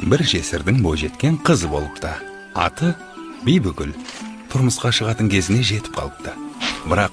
Bir жесірдің бойжеткен қызы болыпты. Аты Бибігүл. Тұрмысқа шығатын кезіне жетіп қалыпты. Бірақ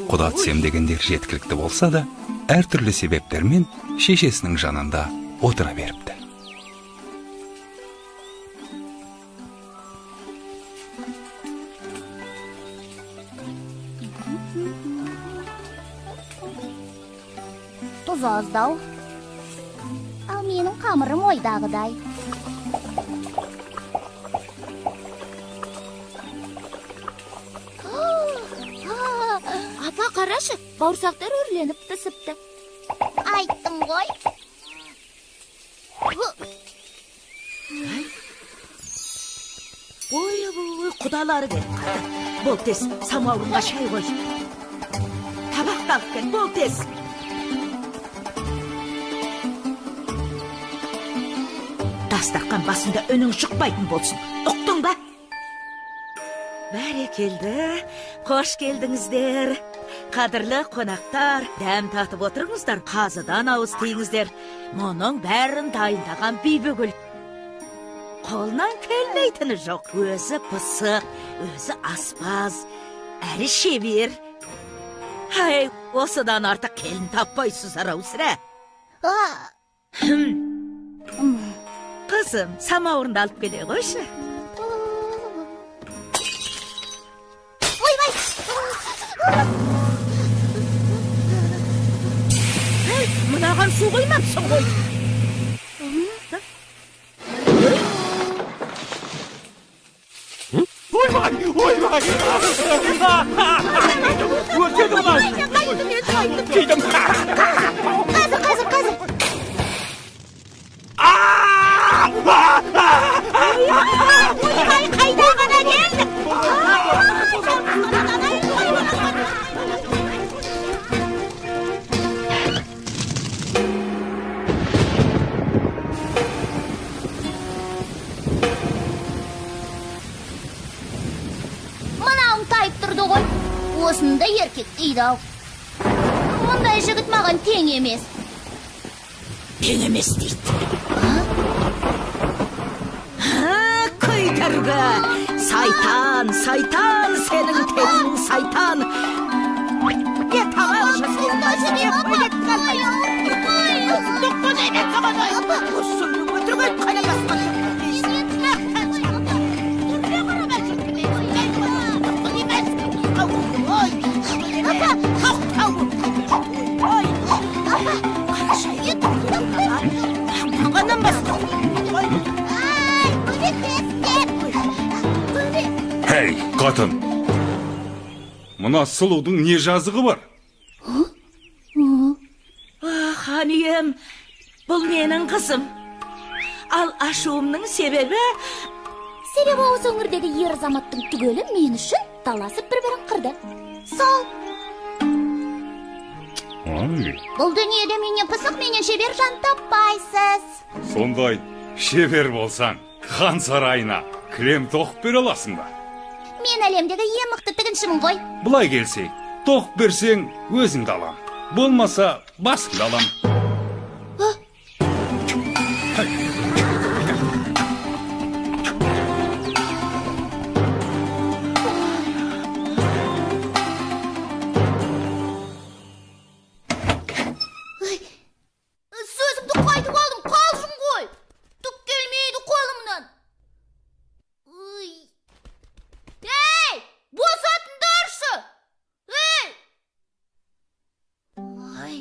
құда түсем дегендер жеткілікті болса да, әртүрлі себептермен шешесінің жанында отыра беріпті. Тұз аздау. Ал менің қамырым ойдағыдай. Апа, қарашы, бауырсақтар өрленіп түсіпті. Айттым ғой. Ой, құдалары кел. Бол тез, самауырға шай қой. Табақ алып кел, бол тез. Дастархан басында үнің шықпайтын болсын. Ұқтың ба? Бәрекелді, қош келдіңіздер. Қадірлі қонақтар, дәм татып отырыңыздар, қазыдан ауыз тиіңіздер. Мұның бәрін дайындаған Бибігүл. Қолынан келмейтіні жоқ. Өзі пысық, өзі аспаз, әрі шебер. Ай, осыдан артық келін таппайсыздар ау сірә. Қызым, самауырынды алып келе қойшы. Мынаған су қоймапсың ғой. Ойбай! Өртеді мұнай! Кейдім! Қазір. Қайда ғана келді? Мынауың тайып тұрды ғой. Осында еркек дейді-ау. Мұндай жігіт маған тең емес. Тең емес дейді. Көйтіргі! Сайтан, сенің тегің сайтан. Бет ағал жасында жіне қойып қалайыз. Тұқпын әймет сағадай. Осыны өтірген қайнағасқан. Хей, қатын! Мұна сұлудың не жазығы бар? Ханием, бұл менің қызым. Ал ашуымның себебі... Себебі осы өңірдегі ер азаматтың түгелі мен үшін таласып бір-бірін қырды. Сол. Бұл дүниеде менен пысық, менен шебер жан таппайсыз. Сондай шебер болсаң, хан сарайына кілем тоқып бере аласың ба? Мен әлемдегі ең мықты тігіншімін ғой. Бұлай келсек, тоқып берсең өзіңді алам. Болмаса басыңды алам. Сөзімді қайтып алдым, қалжың ғой. Түк келмейді қолымнан. Ей, босатыңдаршы. Ей! Ай.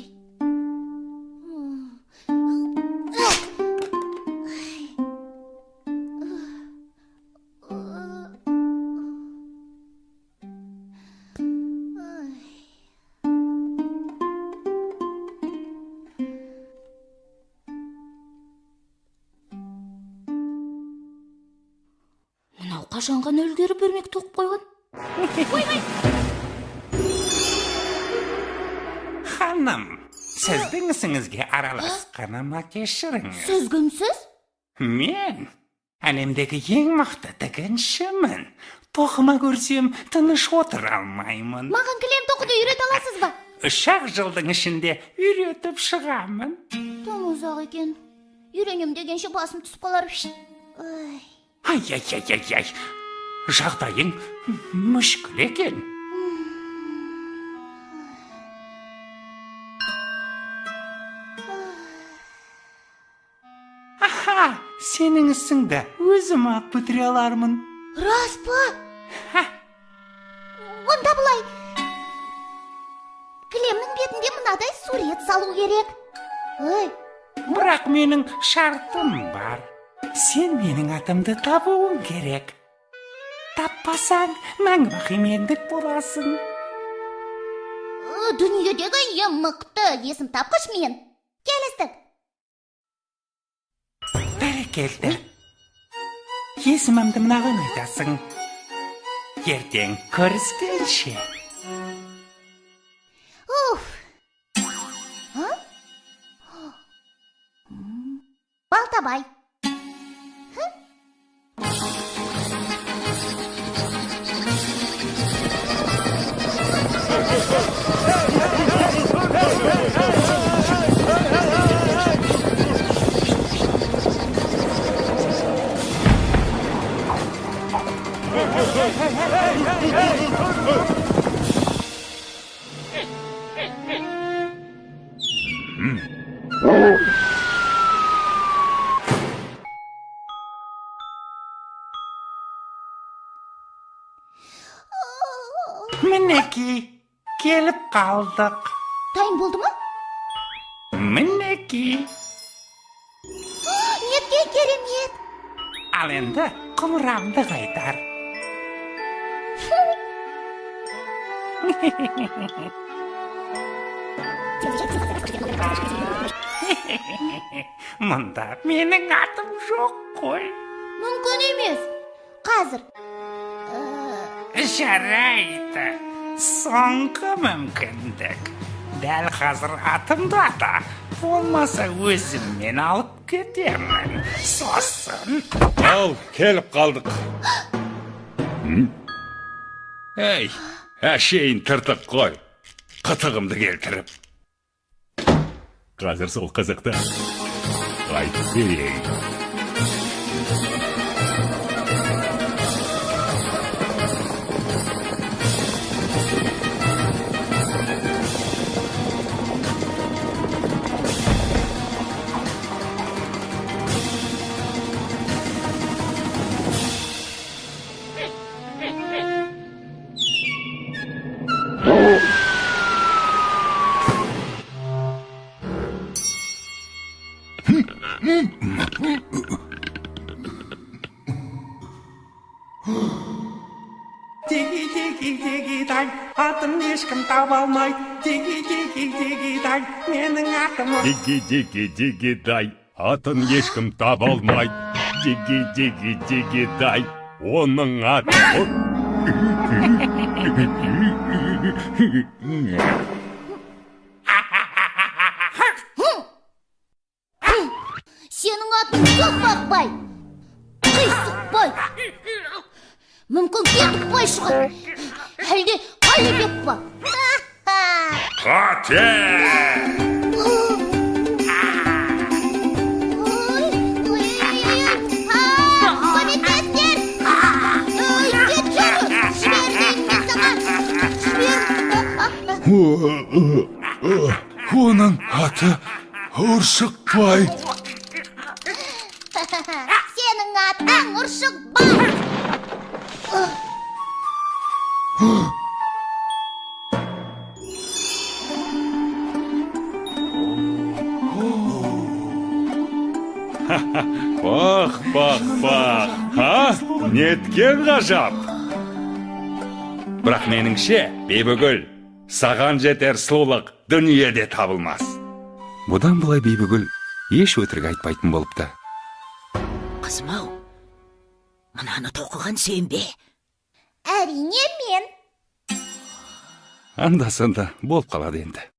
Мынау қашанған өлгері бермек тоқып қойған? Ханым, сіздің ісіңізге араласқаныма кешіріңіз. Сіз кімсіз? Мен әлемдегі ең мықты тігіншімін. Тоқыма көрсем, тыныш отыра алмаймын. Маған кілем тоқуды үйрете аласыз ба? 3 жылдың ішінде үйретіп шығамын. Тым ұзақ екен. Үйренем дегенше басым түсіп қалар. Ой. Ай. Жағдайың мүшкіл екен. Аха, сенің ісіңді өзім ақ бітіре алармын. Рас па? Онда бұлай. Кілемнің бетінде мынадай сурет салу керек. Ой, Бірақ менің шартым бар. Сен менің атымды табуың керек. Таппасаң, мәңгі мендік боласың. дүниедегі ең мықты есім тапқыш мен. Келістік. Бәрекелді. Есімімді мынаған айтасың. Ертең көріскенше. Уф. Балтабай. Мінеки, келіп қалдық. Дайын болды ма? Мінеки. Нетке керемет. Ал енді құмырамды қайтар. Мұнда менің атым жоқ қой. Мүмкін емес. Қазір. Жарайды. Соңғы мүмкіндік. Дәл қазір атымды ата. Болмаса өзіммен алып кетемін. Сосын. Ал, келіп қалдық. Ей, әшейін тыртық қой. Қытығымды келтіріп. Қазір сол қызықты айтып берейін. Диги-диги-диги-дай, атым ешкім таба алмайды. Диги-диги-диги-дай, менің атым. Диги-диги-диги-дай, атын ешкім таба алмайды. Диги-диги-диги-дай, оның аты. Сенің атын Соқпақбай. Қисықбай. Мүмкін Кетікбай шығар. Әлде Қалибек па? Қате! Көмектестер! Кетші! Жіберден мен саған! Жібер! Оның аты Ұршықбай. Сенің атың Ұршықбай! Бақ, ха? Неткен ғажап. Бірақ меніңше, Бибігүл, саған жетер сұлулық дүниеде табылмас. Бұдан былай Бибігүл еш өтірік айтпайтын болыпты. Қызым-ау, мынаны тоқыған сен бе? Әрине мен. Анда-санда болып қалады енді.